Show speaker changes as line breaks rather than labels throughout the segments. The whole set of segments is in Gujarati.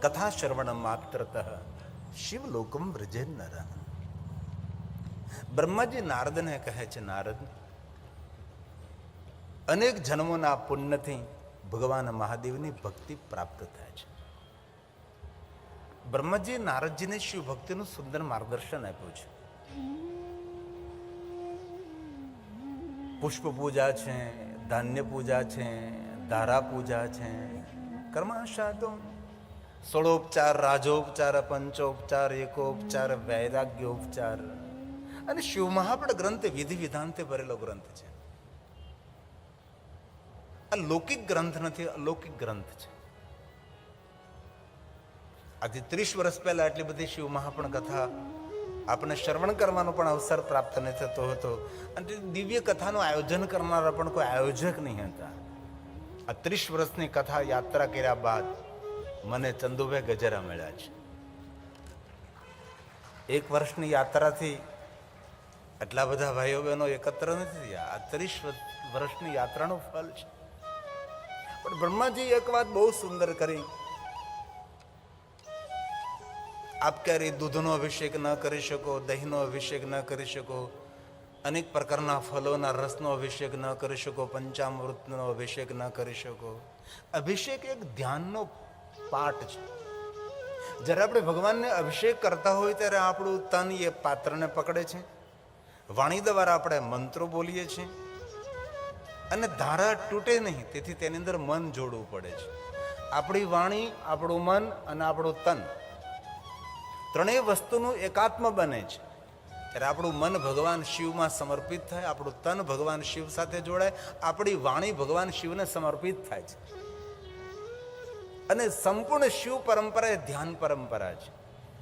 કથા શ્રવણ માત્રતઃ શિવલોકમ વ્રજે નર. બ્રહ્માજી નારદને કહે છે, નારદ, અનેક જન્મોના પુણ્યથી ભગવાન મહાદેવની ભક્તિ પ્રાપ્ત થાય છે. બ્રહ્માજી નારદજીને શિવ ભક્તિનું સુંદર માર્ગદર્શન આપ્યું છે. પુષ્પ પૂજા છે, ધાન્ય પૂજા છે, ધારા પૂજા છે, કર્માશાતો, ષોડોપચાર, રાજોપચાર, પંચોપચાર, એકોપચાર, વૈરાગ્યોપચાર. અને શિવ મહાપડ ગ્રંથ વિધિ વિધાનથી ભરેલો ગ્રંથ છે. આ લૌકિક ગ્રંથ નથી, અલૌકિક ગ્રંથ છે. આજથી 30 વર્ષ પહેલા એટલી બધી શિવ મહાપણ કથા આપણે શ્રવણ કરવાનો પણ અવસર પ્રાપ્ત નહીં થતો હતો. અને દિવ્ય કથાનું આયોજન કરનારા પણ કોઈ આયોજક નહીં હતા. આ 30 વર્ષની કથા યાત્રા કર્યા બાદ મને ચંદુભાઈ ગજરા મળ્યા છે. 1 વર્ષની યાત્રાથી આટલા બધા ભાઈઓ બહેનો એકત્ર નથી થયા. આ 30 વર્ષની યાત્રાનું ફળ છે. પણ બ્રહ્માજી એક વાત બહુ સુંદર કરી. આપ ક્યારે દૂધનો અભિષેક ન કરી શકો, દહીંનો અભિષેક ન કરી શકો, અનેક પ્રકારના ફલોના રસનો અભિષેક ન કરી શકો, પંચામૃતનો અભિષેક ન કરી શકો. અભિષેક એક ધ્યાનનો પાઠ છે. જ્યારે આપણે ભગવાનને અભિષેક કરતા હોય ત્યારે આપણું તન એ પાત્રને પકડે છે. વાણી દ્વારા આપણે મંત્રો બોલીએ છીએ અને ધારા તૂટે નહીં, તેથી તેની અંદર મન જોડવું પડે છે. આપણી વાણી, આપણું મન અને આપણું તન ત્રણેય વસ્તુનું એકાત્મ બને છે. ત્યારે આપણું મન ભગવાન શિવમાં સમર્પિત થાય, આપણું તન ભગવાન શિવ સાથે જોડાય, આપણી વાણી ભગવાન શિવને સમર્પિત થાય છે. અને સંપૂર્ણ શિવ પરંપરા એ ધ્યાન પરંપરા છે.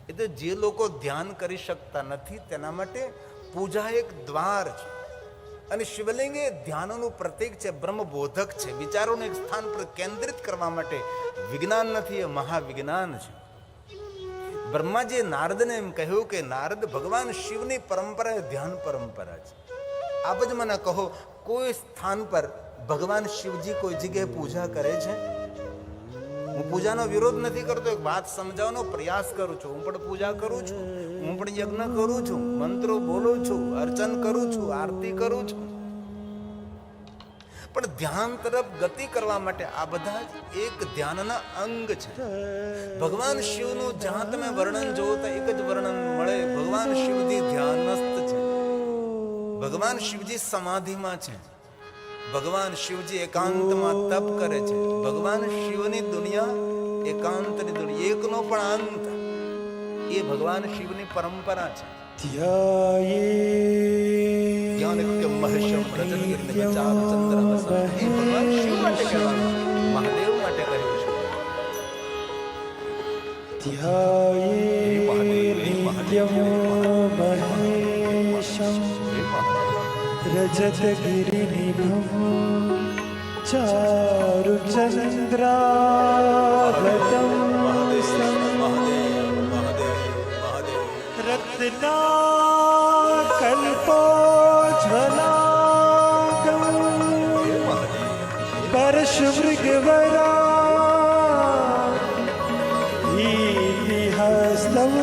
એટલે જે લોકો ધ્યાન કરી શકતા નથી તેના માટે પૂજા એક દ્વાર છે. અને શિવલિંગ એ ધ્યાનનું પ્રતીક છે, બ્રહ્મબોધક છે. વિચારોને એક સ્થાન પર કેન્દ્રિત કરવા માટે વિજ્ઞાન નથી, એ મહાવિજ્ઞાન છે. બ્રહ્માજીએ નારદને એમ કહ્યું કે નારદ, ભગવાન શિવની પરંપરા એ ધ્યાન પરંપરા છે. આપ જ મને કહો, કોઈ સ્થાન પર ભગવાન શિવજી કોઈ જગ્યાએ પૂજા કરે છે? હું પૂજાનો વિરોધ નથી કરતો, એક વાત સમજાવવાનો પ્રયાસ કરું છું. હું પણ પૂજા કરું છું, હું પણ યજ્ઞ કરું છું, મંત્રો બોલું છું, અર્ચન કરું છું, આરતી કરું છું. પણ ધ્યાન તરફ ગતિ કરવા માટે આ બધા જ એક ધ્યાનના અંગ છે. ભગવાન શિવનું જ્યાં તમે વર્ણન જોવો તો એક જ વર્ણન મળે. ભગવાન શિવજી ધ્યાનસ્થ છે, ભગવાન શિવજી સમાધિમાં છે, ભગવાન શિવજી એકાંતમાં તપ કરે છે. ભગવાન શિવની દુનિયા એકાંતની દુનિયા, એકનો પણ અંત, એ ભગવાન શિવની પરંપરા છે. મહાદેવ માટે કહ્યું
છે. રજતગિરિનિભં ચારુચંદ્રાવતં રત્નાકલ્પોજ્વલાગં પરશુમૃગવરા ઈતિહસ્તં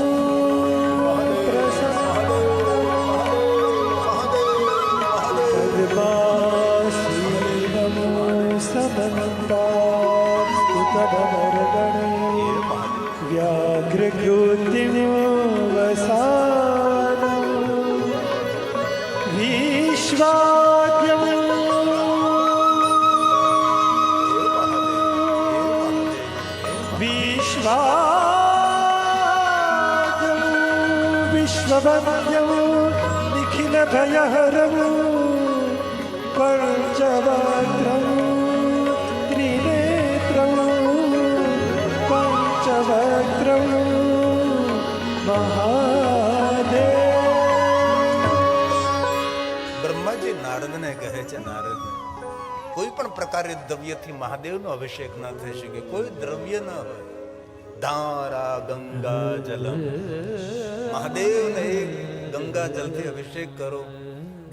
વ્યાઘ્રકૃતિમ વસાદં વિશ્વાદ્યમ વિશ્વાદ્યમ વિશ્વવંદ્યમ નિખિલ ભયહરમ પંચવક્રમ ત્રિનેત્રમ પંચવક્રમ મહાદેવ.
બ્રહ્માજી નારદને કહે છે, નારદ, કોઈ પણ પ્રકારે દ્રવ્યથી મહાદેવનો અભિષેક ન થઈ શકે. કોઈ દ્રવ્ય ન હોય. ધારા ગંગા જલમ, મહાદેવને ગંગા જલથી અભિષેક કરો.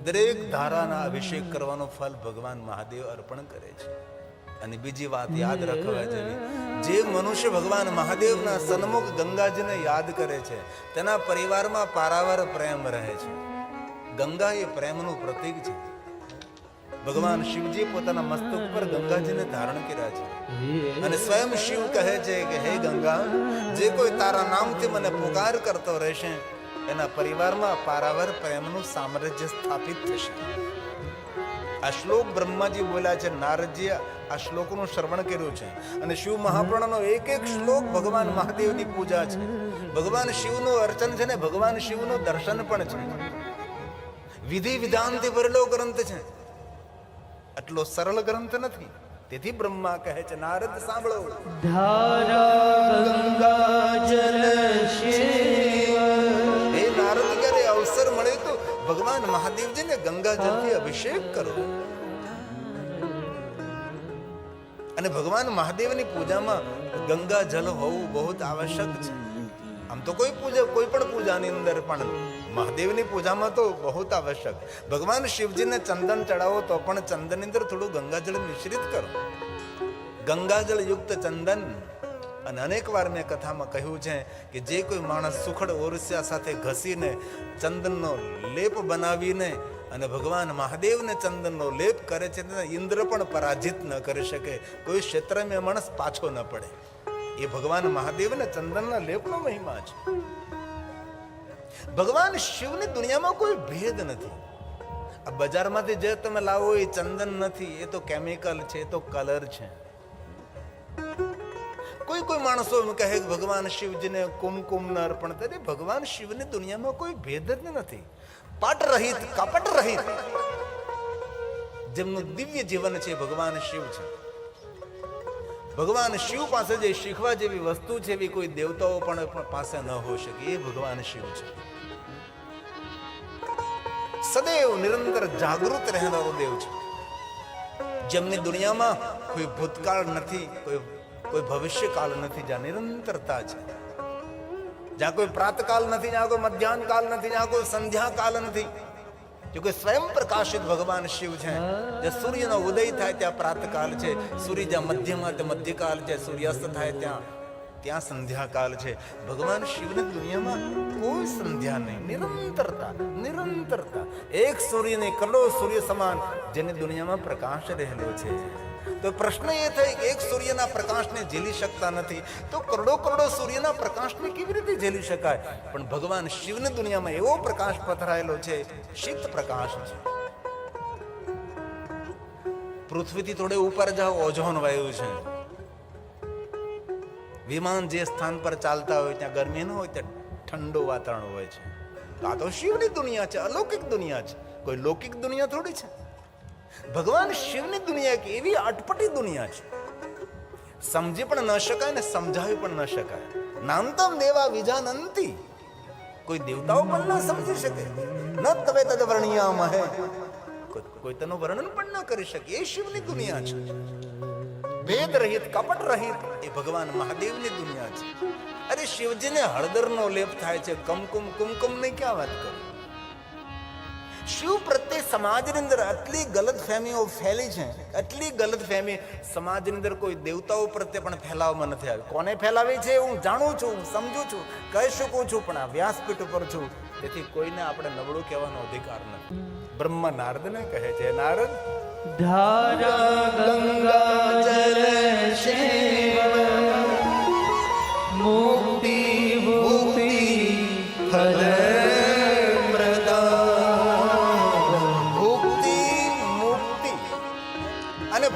દરેક ધારાના અભિષેક કરવાનો ફલ ભગવાન મહાદેવ અર્પણ કરે છે. અને બીજી વાત યાદ રાખવા જેવી, જે મનુષ્ય ભગવાન મહાદેવના સન્મુખ ગંગાજીને યાદ કરે છે તેના પરિવારમાં પારાવાર પ્રેમ રહે છે. ગંગા એ પ્રેમનું પ્રતીક છે. ભગવાન શિવજી પોતાના મસ્તક પર ગંગાજીને ધારણ કર્યા છે અને સ્વયં શિવ કહે છે કે હે ગંગા, જે કોઈ તારા નામથી મને પુકાર કરતો રહેશે એના પરિવારમાં પારાવાર પ્રેમનું સામ્રાજ્ય સ્થાપિત થશે. આ શ્લોક બ્રહ્માજી બોલ્યા છે. નારદજી આ શ્લોકનું શ્રવણ કર્યું છે અને શિવ મહાપુરાણનો એક એક શ્લોક ભગવાન મહાદેવની પૂજા છે. ભગવાન શિવનું અર્ચન છે ને ભગવાન શિવનું દર્શન પણ છે. વિધિ વિધાનથી ભરેલો ગ્રંથ છે. આટલો સરળ ગ્રંથ નથી. તેથી બ્રહ્મા કહે છે, નારદ સાંભળો.
ધારા ગંગા જલ
હે નારદ, ક્યારે અવસર મળે તો ભગવાન મહાદેવજીને ગંગા જળથી અભિષેક કરો. અને ભગવાન મહાદેવની પૂજામાં ગંગા જલ હોવું બહુ આવશ્યક છે. આમ તો કોઈ પણ પૂજાની અંદર પણ મહાદેવની પૂજામાં તો બહુ આવશ્યક. ભગવાન શિવજીને ચંદન ચડાવો તો પણ ચંદનની અંદર થોડું ગંગાજળ મિશ્રિત કરો. ગંગાજળ યુક્ત ચંદન. અને અનેક વાર મેં કથામાં કહ્યું છે કે જે કોઈ માણસ સુખડ ઓરસ્યા સાથે ઘસીને ચંદનનો લેપ બનાવીને અને ભગવાન મહાદેવને ચંદનનો લેપ કરે છે તેને ઇન્દ્ર પણ પરાજિત ન કરી શકે. કોઈ ક્ષેત્રમાં માણસ પાછો ન પડે. એ ભગવાન મહાદેવને ચંદનના લેપનો મહિમા છે. ભગવાન શિવની દુનિયામાં કોઈ ભેદ નથી. આ બજારમાંથી જે તમે લાવો એ ચંદન નથી, એ તો કેમિકલ છે, એ તો કલર છે. કોઈ માણસો એમ કહે કે ભગવાન શિવજીને કુમકુમ ન અર્પણ કરે. ભગવાન શિવની દુનિયામાં કોઈ ભેદ જ નથી. પાટ રહિત, કપટ રહિત જેમનું દિવ્ય જીવન છે ભગવાન શિવ છે. ભગવાન શિવ પાસે જે શીખવા જેવી વસ્તુ છે એવી કોઈ દેવતાઓ પણ પાસે ન હોઈ શકે. એ ભગવાન શિવ છે. સદૈવ નિરંતર જાગૃત રહેનારો દેવ છે. જેમની દુનિયામાં કોઈ ભૂતકાળ નથી, કોઈ ભવિષ્યકાળ નથી, જ્યાં નિરંતરતા છે. જ્યાં કોઈ પ્રાતકાલ નથી, જ્યાં કોઈ મધ્યાહન કાલ નથી, જ્યાં કોઈ સંધ્યા કાલ નથી. જો કે સ્વયં પ્રકાશિત ભગવાન શિવ છે. જે સૂર્યનો ઉદય થાય ત્યાં પ્રાતકાલ છે, સૂર્ય જ્યાં મધ્યમાં તે મધ્યકાલ છે, સૂર્યાસ્ત થાય ત્યાં સંધ્યાકાલ છે. ભગવાન શિવની દુનિયામાં કોઈ સંધ્યા નહીં, નિરંતરતા. એક સૂર્યને કરોડો સૂર્ય સમાન જેની દુનિયામાં પ્રકાશ રહેલો છે. તો પ્રશ્ન એ થાય કે એક સૂર્યના પ્રકાશને ઝીલી શકતા નથી તો કરોડો સૂર્યના પ્રકાશને કેવી રીતે ઝીલી શકાય? પણ ભગવાન શિવની દુનિયામાં એવો પ્રકાશ પથરાયેલો છે, શીત પ્રકાશ છે. પૃથ્વીથી થોડે ઉપર જાઓ, ઓઝોન વાયુ છે. વિમાન જે સ્થાન પર ચાલતા હોય ત્યાં ગરમી ન હોય, ત્યાં ઠંડુ વાતાવરણ હોય છે. આ તો શિવની દુનિયા છે, અલૌકિક દુનિયા છે, કોઈ લૌકિક દુનિયા થોડી છે. ભગવાન શિવની દુનિયા કે એવી અટપટી દુનિયા છે, સમજી પણ ન શકાય ને સમજાવી પણ ન શકાય. નામતમ દેવા વિજાનંતી, કોઈ દેવતાઓ પણ ન સમજી શકે. ન તવે તદ વર્ણિયામહે, કોઈ તેનું વર્ણન પણ ન કરી શકે. એ શિવની દુનિયા છે. ભેદ રહિત, કપટ રહિત એ ભગવાન મહાદેવની દુનિયા છે. અરે શિવજીને હળદરનો લેપ થાય છે, કુમકુમ ની ક્યાં વાત કરું. શિવ પ્રત્યે સમાજની અંદર આટલી ગલતફહેમીઓ ફેલી છે, આટલી ગલતફહેમી સમાજની અંદર કોઈ દેવતાઓ પ્રત્યે પણ ફેલાવવામાં નથી આવી. કોને ફેલાવી છે હું જાણું છું, સમજુ છું, કહી શકું છું, પણ આ વ્યાસપીઠ ઉપર છું, તેથી કોઈને આપણે નબળું કહેવાનો અધિકાર નથી. બ્રહ્મા નારદને કહે છે, નારદ
ધારા ગંગા જલ મુક્તિ ભૂતિ ફલ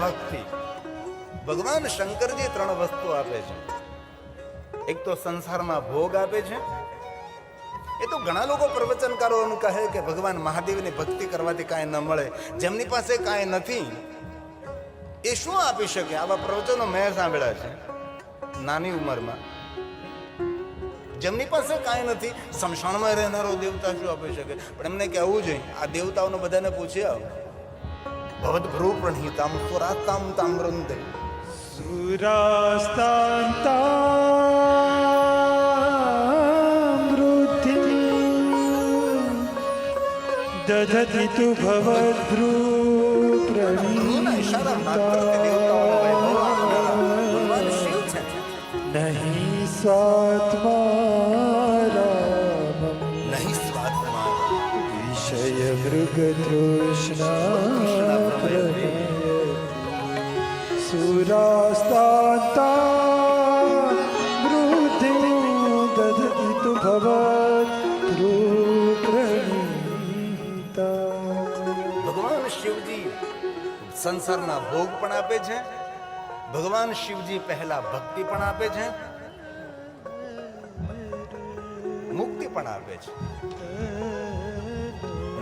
ભક્તિ. ભગવાન શંકરજી ત્રણ વસ્તુ આપે છે. એક તો સંસારમાં ભોગ આપે છે. એ તો ઘણા લોકો પ્રવચનકારો એમ કહે કે ભગવાન મહાદેવની ભક્તિ કરવાથી કાંઈ ન મળે, જેમની પાસે કાંઈ નથી એ શું આપી શકે? આવા પ્રવચનો મેં સાંભળ્યા છે નાની ઉંમરમાં. જેમની પાસે કાંઈ નથી, સ્મશાનમાં રહેનારો દેવતા શું આપી શકે? પણ એમને કહેવું જોઈએ, આ દેવતાઓને બધાને પૂછી આવો. ભવદ ભ્રૂ પ્રણીતામ સુરાસ્તામ તામ્રંતે
સુરાસ્તામૃદ્ધિ દધતિ તુ ભવદ ભ્રૂ પ્રણીતામ.
ઈશારા માત્ર દેવતાઓને
સ્વાત્મારામમ
નહીં સ્વાત્મા
વિષય મૃગતૃષ્ણા પ્રલય સુરાસ્તાતા મૃત્યુ દદિતુ ભવત રૂપ્રણીતા.
ભગવાન શિવજી સંસારના ભોગ પણ આપે છે. ભગવાન શિવજી પહેલા ભક્તિ પણ આપે છે, મુક્તિ પણ આપે છે.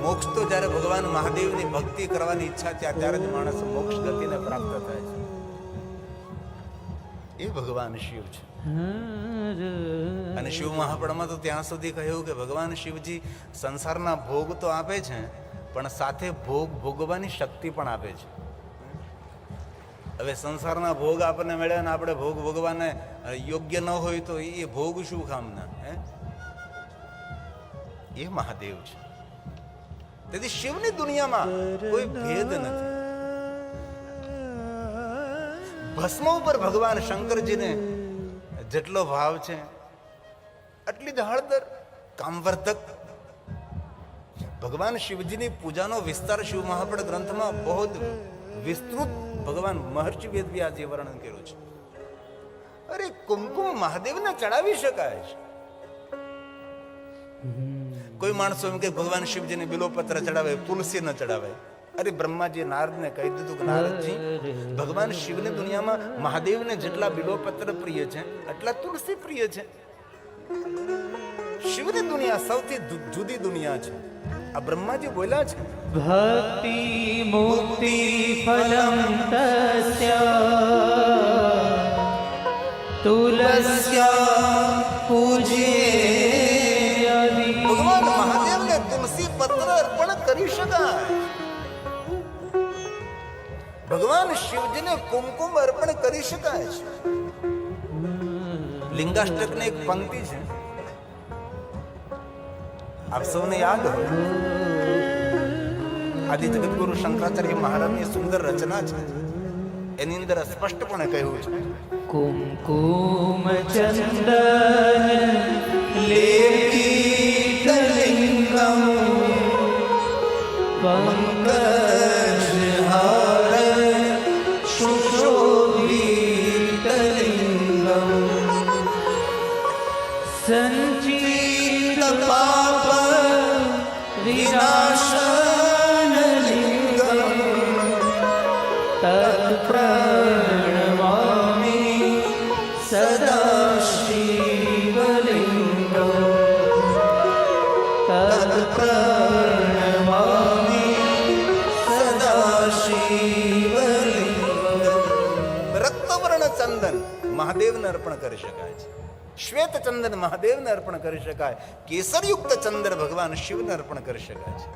મોક્ષ તો જ્યારે ભગવાન મહાદેવની ભક્તિ કરવાની ઈચ્છા થાય ત્યારે જ માણસ મોક્ષ ગતિને પ્રાપ્ત થાય છે. એ ભગવાન શિવ છે. અને શિવ મહાપુરાણમાં તો ત્યાં સુધી કહ્યું કે ભગવાન શિવજી સંસારના ભોગ તો આપે છે, પણ સાથે ભોગ ભોગવવાની શક્તિ પણ આપે છે. હવે સંસારના ભોગ આપણને મળ્યા ને આપણે ભોગ ભોગવાને યોગ્ય ન હોય તો એ ભોગ શું કામના? એ મહાદેવ છે. તેથી શિવની દુનિયામાં કોઈ ભેદ નથી. ભસ્મ ઉપર ભગવાન શંકરજીને જેટલો ભાવ છે એટલી જ હળદર કામવર્ધક. ભગવાન શિવજીની પૂજાનો વિસ્તાર શિવ મહાપુરાણ ગ્રંથમાં બહુ વિસ્તૃત ભગવાન મહર્ષિ વેદવ્યાસે વર્ણન કર્યું છે. અરે કુમકુમ મહાદેવને ચડાવી શકાય છે. કોઈ માણસો એમ કે ભગવાન શિવજીને બિલોપત્ર ચડાવે, તુલસી ન ચડાવે. અરે બ્રહ્માજી નારદને કહી દીધું કે નારદજી, ભગવાન શિવની દુનિયામાં મહાદેવને જેટલા બિલોપત્ર પ્રિય છે એટલા તુલસી પ્રિય છે. શિવની દુનિયા સૌથી જુદી દુનિયા છે. આ બ્રહ્માજી બોલ્યા છે,
ભક્તિ મુક્તિ ફલમ તસ્ય તુલસ્યા પૂજ્યતિ.
ભગવાન મહાદેવને તુલસી પત્ર અર્પણ કરી શકાય. ભગવાન શિવજીને કુમકુમ અર્પણ કરી શકાય છે. લિંગાષ્ટકની એક પંક્તિ છે, આપ સૌને યાદ હોય. આદિ જગતગુરુ શંકરાચાર્ય મહારાજની સુંદર રચના છે. એની અંદર સ્પષ્ટપણે કહ્યું છે,
કુમકુમ ચંદન લેપિતલિંગમ પંકજહાર શુશોભિતલિંગમ સંચિત પાપ વિનાશનલિંગમ તત્પ્રણમામિ સદા શિવલિંગમ તત્પ્રણમામિ સદા શિવલિંગમ.
રક્તવર્ણ ચંદન મહાદેવને અર્પણ કરી શકાય છે. શ્વેત ચંદન મહાદેવને અર્પણ કરી શકાય. કેસરયુક્ત ચંદન ભગવાન શિવને અર્પણ કરી શકાય છે.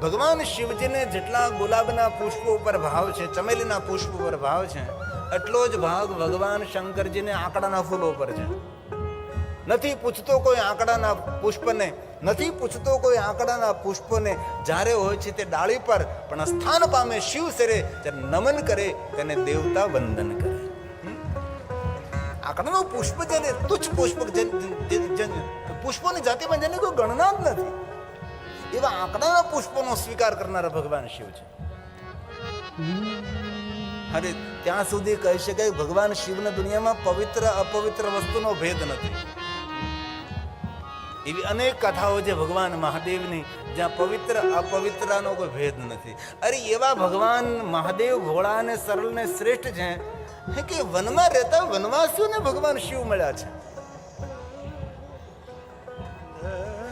ભગવાન શિવજીને જેટલા ગુલાબના પુષ્પો ઉપર ભાવ છે, ચમેલીના પુષ્પ ઉપર ભાવ છે, એટલો જ ભાગ ભગવાન શંકરજીને આંકડાના ફૂલો પર છે. નથી પૂછતો કોઈ આંકડાના પુષ્પને, નથી પૂછતો કોઈ આંકડાના પુષ્પને. જ્યારે હોય છે તે ડાળી પર, પણ સ્થાન પામે શિવ શિરે, જ્યારે નમન કરે તેને દેવતા વંદન કરે. આંકડાનું પુષ્પ જેને તુચ્છ પુષ્પ, પુષ્પોની જાતિમાં જેની કોઈ ગણના જ નથી, એવા આંકડાના પુષ્પોનો સ્વીકાર કરનારા ભગવાન શિવ છે. અરે ત્યાં સુધી કહી શકાય ભગવાન શિવના દુનિયામાં પવિત્ર અપવિત્ર વસ્તુનો ભેદ નથી. એવી અનેક કથાઓ છે ભગવાન મહાદેવની જ્યાં પવિત્ર અપવિત્રનો કોઈ ભેદ નથી. અરે એવા ભગવાન મહાદેવ ભોળા અને સરળ ને શ્રેષ્ઠ છે કે વનમાં રહેતા વનવાસીઓને ભગવાન શિવ મળ્યા છે.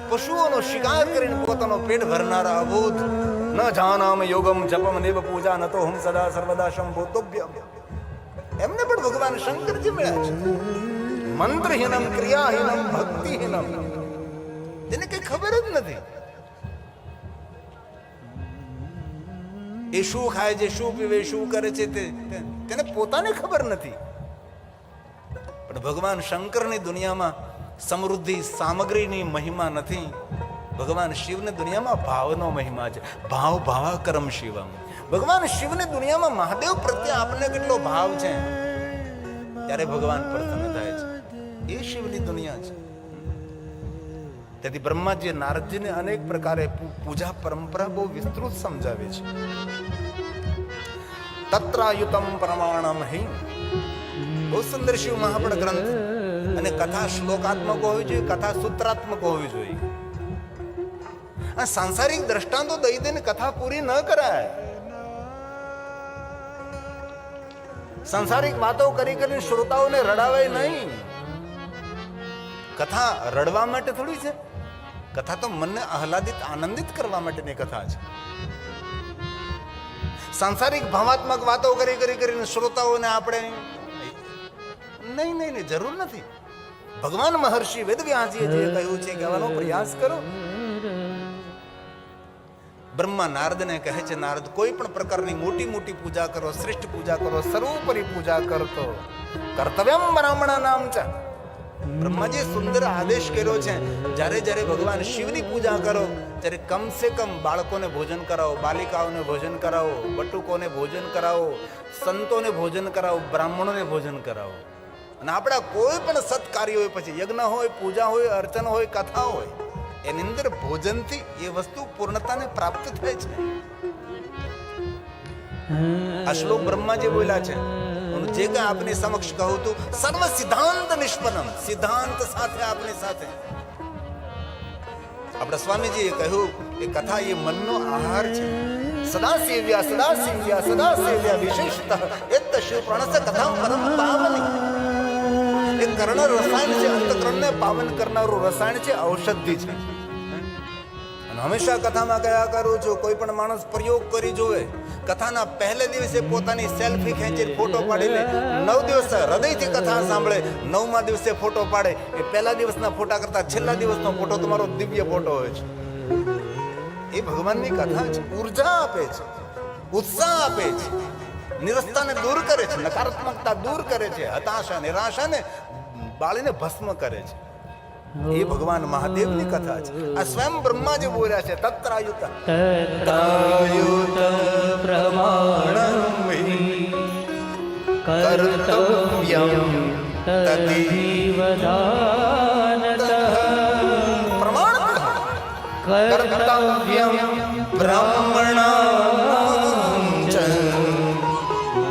પશુઓનો શિકાર કરીને પોતાનો પેટ ભરનારા અભૂત ન જાનામ યોગમ જપમ દેવ પૂજા નતો હમ સદા સર્વદા શંભોતોભ્યમ. એમને પણ ભગવાન શંકરજી મળ્યા છે. મંત્રહીનમ ક્રિયાહીનમ ભક્તિહીનમ, જેને કઈ ખબર જ નથી. એ શું ખાય છે, શું પીવે, શું કરે છે તેને પોતાને ખબર નથી. પણ ભગવાન શંકરની દુનિયામાં સમૃદ્ધિ સામગ્રીની મહિમા નથી. ભગવાન શિવની દુનિયામાં ભાવનો મહિમા છે. ભાવ ભાવાકરમ શિવમ. ભગવાન શિવની દુનિયામાં મહાદેવ પ્રત્યે આપણને કેટલો ભાવ છે ત્યારે ભગવાન પ્રસન્ન થાય છે. દુનિયા છે. તેથી બ્રહ્માજી નારદજીને અનેક પ્રકારે પૂજા પરંપરા બહુ વિસ્તૃત સમજાવે છે. તત્રાયુતમ પ્રમાણમ હિ, બહુ સુંદર શિવ મહાપડ ગ્રંથ. અને કથા શ્લોકાત્મક હોવી જોઈએ, કથા સૂત્રાત્મક હોવી જોઈએ. આ સાંસારિક દ્રષ્ટાંતો દઈ દઈને કથા પૂરી ન કરાય. સાંસારિક વાતો કરી કરીને શ્રોતાઓને રડાવાય નહીં. કથા રડવા માટે થોડી છે. કથા તો મનને આહલાદિત આનંદિત કરવા માટેની કથા છે. સાંસારિક ભાવાત્મક વાતો કરીને શ્રોતાઓને આપણે નહીં જરૂર નથી. ભગવાન મહર્ષિ વેદવ્યાસજીએ જે કહ્યું છે કહેવાનો પ્રયાસ કરો. બ્રહ્મા નારદને કહે છે, નારદ કોઈ પણ પ્રકારની મોટી મોટી પૂજા કરો, શ્રેષ્ઠ પૂજા કરો, સર્વોપરી પૂજા કરતો કર્તવ્યમ બ્રાહ્મણા નામ છે. બ્રહ્માજીએ સુંદર આદેશ કર્યો છે, જ્યારે જ્યારે ભગવાન શિવની પૂજા કરો ત્યારે કમસે કમ બાળકોને ભોજન કરાવો, બાલિકાઓને ભોજન કરાવો, બટુકોને ભોજન કરાવો, સંતોને ભોજન કરાવો, બ્રાહ્મણોને ભોજન કરાવો. અને આપણા કોઈ પણ સત્કાર્ય હોય, પછી યજ્ઞ હોય, પૂજા હોય, અર્ચન હોય, કથા હોય, એની અંદર ભોજનથી એ વસ્તુ પૂર્ણતાને પ્રાપ્ત થાય છે. આ શ્લોક બ્રહ્માજી બોલ્યા છે. જે કઈ આપની સમક્ષ કહું તું સર્વ સિદ્ધાંત નિષ્પન્નમ, સિદ્ધાંત સાથે આપની સાથે. આપણા સ્વામીજીએ કહ્યું કે કથા એ મનનો આહાર છે. સદા સેવ્યા વિશેષતઃ એત શિવ પ્રાણસ કથા પરમ પાવની. એ કર્ણ રસાયણ છે, અંતકરણને પાવન કરનારું રસાયણ છે, ઔષધિ છે. અને હંમેશા કથામાં કયા કરું છું, કોઈ પણ માણસ પ્રયોગ કરી જોવે. કથાના પહેલે દિવસે પોતાની સેલ્ફી ખેંચીને ફોટો પાડી લે, 9 દિવસ હૃદયથી કથા સાંભળે, 9મા દિવસે ફોટો પાડે. એ પહેલા દિવસના ફોટા કરતા છેલ્લા દિવસનો ફોટો તમારો દિવ્ય ફોટો હોય છે. એ ભગવાનની કથા છે. ઉર્જા આપે છે, ઉત્સાહ આપે છે, નિરસ્તાને દૂર કરે છે, નકારાત્મકતા દૂર કરે છે, હતાશા નિરાશાને બાળીને ભસ્મ કરે છે. એ ભગવાન મહાદેવની કથા છે. આ સ્વયં બ્રહ્માજી બોલ્યા છે, તત્રાયુત
પ્રમાણમ કર્તવ્યમ તદીવદાનતઃ.
પ્રમાણ
કર્તવ્યમ બ્રાહ્મણાં ચ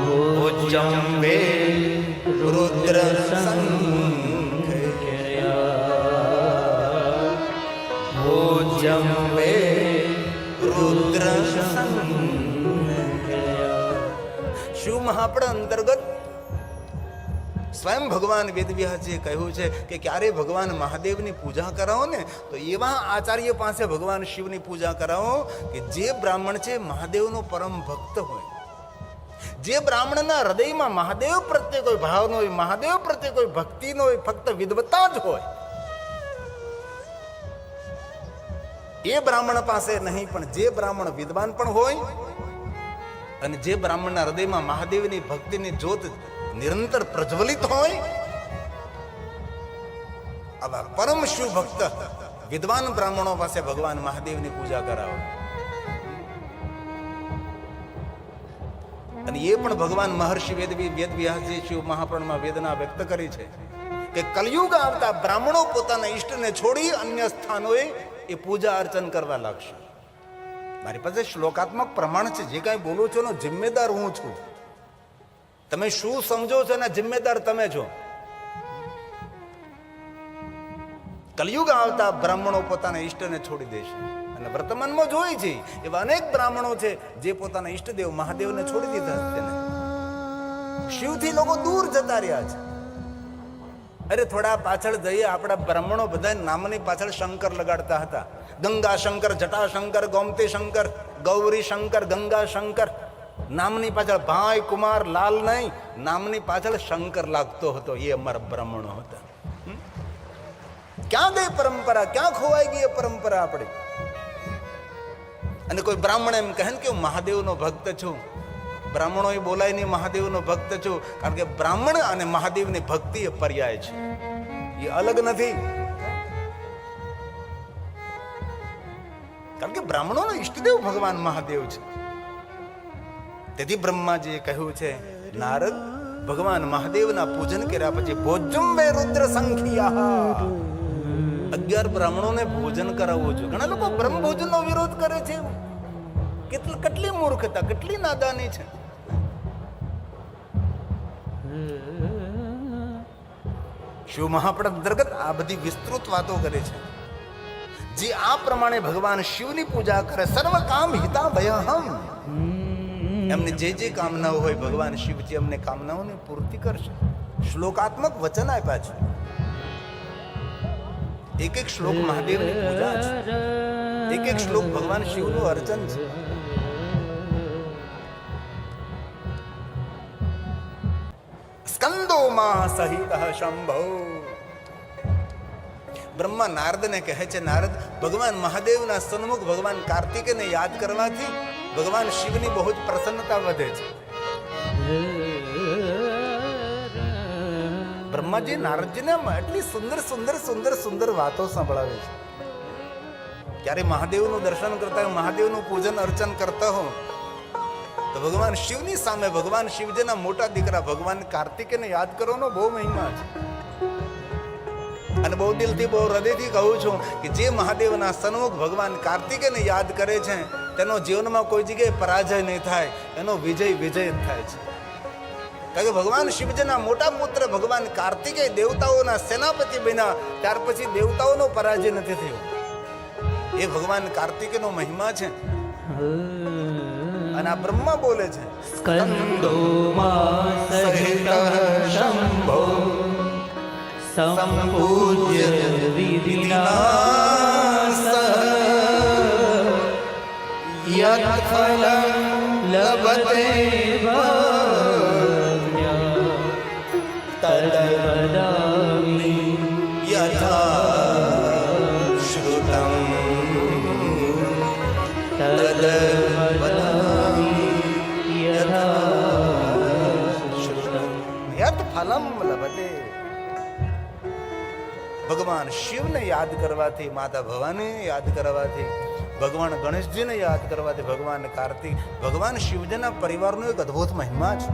ભોજ્યં વે રુદ્ર ભોજ્યં વે રુદ્ર.
શિવ મહાપડ અંતર્ગત સ્વયં ભગવાન વેદવ્યાસજીએ કહ્યું છે કે ક્યારે ભગવાન મહાદેવની પૂજા કરાવો ને તો એવા આચાર્ય પાસે ભગવાન શિવની પૂજા કરાવો કે જે બ્રાહ્મણ છે મહાદેવનો પરમ ભક્ત હોય. જે બ્રાહ્મણના હૃદયમાં મહાદેવ પ્રત્યે કોઈ ભાવ ન હોય, મહાદેવ પ્રત્યે કોઈ ભક્તિ ન હોય, ફક્ત વિદ્વતા જ હોય, એ બ્રાહ્મણ પાસે નહીં. પણ જે બ્રાહ્મણ વિદ્વાન પણ હોય અને જે બ્રાહ્મણના હૃદયમાં મહાદેવની ભક્તિની જ્યોત નિરંતર પ્રજ્વલિત હોય, આવા પરમ શિવ ભક્ત વિદ્વાન બ્રાહ્મણો પાસે ભગવાન મહાદેવની પૂજા કરાવો. અને એ પણ ભગવાન મહર્ષિ વેદવ્યાસજી શિવ મહાપુરાણમાં વેદના વ્યક્ત કરી છે કે કલયુગ આવતા બ્રાહ્મણો પોતાના ઈષ્ટને છોડી અન્ય સ્થાનોએ એ પૂજા અર્ચન કરવા લાગશે. મારી પાસે શ્લોકાત્મક પ્રમાણ છે. જે કાંઈ બોલું છું એનો જિમ્મેદાર હું છું. તમે શું સમજો છો એના જિમ્મેદાર તમે છો. કલયુગ આવતા બ્રાહ્મણો પોતાના ઈષ્ટને છોડી દેશે. અને વર્તમાનમાં જોઈ છે એવા અનેક બ્રાહ્મણો છે જે પોતાના ઈષ્ટદેવ મહાદેવને છોડી દીધા છે. શિવથી લોકો દૂર જતા રહ્યા છે. અરે થોડા પાછળ જઈએ, આપણા બ્રાહ્મણો બધા નામની પાછળ શંકર લગાડતા હતા. ગંગા શંકર, જટા શંકર, ગોમતી શંકર, ગૌરી શંકર, ગંગા શંકર. નામની પાછળ ભાઈ કુમાર લાલ નહીં, નામની પાછળ શંકર લાગતો હતો. એ અમારા બ્રાહ્મણો હતા. ક્યાં ગઈ પરંપરા? ક્યાં ખોવાઈ ગઈ એ પરંપરા આપણી? અને કોઈ બ્રાહ્મણ એમ કહે કે હું મહાદેવનો ભક્ત છું. બ્રાહ્મણો એ બોલાય નહીં મહાદેવનો ભક્ત છું, કારણ કે બ્રાહ્મણ અને મહાદેવની ભક્તિ એ પર્યાય છે, એ અલગ નથી. કારણ કે બ્રાહ્મણોનો ઈષ્ટદેવ ભગવાન મહાદેવ છે. તેથી બ્રહ્માજીએ કહ્યું છે, નારદ ભગવાન મહાદેવના પૂજન કર્યા પછી ભોજમ વે રુદ્ર સંખ્યા 11 બ્રાહ્મણોને ભોજન કરાવવું જોઈએ. ઘણા લોકો બ્રહ્મ ભોજનનો વિરોધ કરે છે. કેટલી મૂર્ખતા, કેટલી નાદાની છે. શિવ મહાપડ અંતર્ગત આ બધી વિસ્તૃત વાતો કરે છે. જે આ પ્રમાણે ભગવાન શિવની પૂજા કરે, સર્વ કામ હિતા ભયહમ, એમને જે કામનાઓ હોય ભગવાન શિવજી એમને કામનાઓની પૂર્તિ કરશે. શ્લોકાત્મક વચન આપ્યા છે. એક શ્લોક મહાદેવની પૂજા છે, એક શ્લોક ભગવાન શિવનું અર્ચન છે. સ્કંદો માં સહિત શંભો. બ્રહ્મા નારદને કહે છે, નારદ, ભગવાન મહાદેવના સન્મુખ ભગવાન કાર્તિકેયને યાદ કરવાથી ભગવાન શિવની બહુ જ પ્રસન્નતા વધે છે. બ્રહ્માજી નારદજીને એટલી સુંદર સુંદર સુંદર સુંદર વાતો સંભળાવે છે. ક્યારે મહાદેવનું દર્શન કરતા હો, મહાદેવનું પૂજન અર્ચન કરતા હો, તો ભગવાન શિવની સામે ભગવાન શિવજીના મોટા દીકરા ભગવાન કાર્તિકેયને યાદ કરવાનો બહુ મહિમા છે. અને બહુ દિલથી, બહુ હૃદયથી કહું છું કે જે મહાદેવના સન્મુખ ભગવાન કાર્તિકેયને યાદ કરે છે તેનો જીવનમાં કોઈ જગ્યાએ પરાજય નહીં થાય, એનો વિજય વિજય જ થાય છે. કારણ કે ભગવાન શિવજીના મોટા પુત્ર ભગવાન કાર્તિકેય દેવતાઓના સેનાપતિ બન્યા, ત્યાર પછી દેવતાઓનો પરાજય નથી થયો. એ ભગવાન કાર્તિકેયનો મહિમા છે. અને આ બ્રહ્મા બોલે છે,
સ્કંદો માં સહિત શંભો સંપૂજ્ય વિધિના યત ફલં લભતે તદવદામિ
યથા શ્રુતમ
તદવદામિ યથા શ્રુતમ
યત ફલમ લભતે. ભગવાન શિવને યાદ કરવાથી, માતા ભવાનીને યાદ કરવાથી, ભગવાન ગણેશજીને યાદ કરવાથી, ભગવાન કાર્તિક, ભગવાન શિવજીના પરિવારનો એક અદ્ભુત મહિમા છે.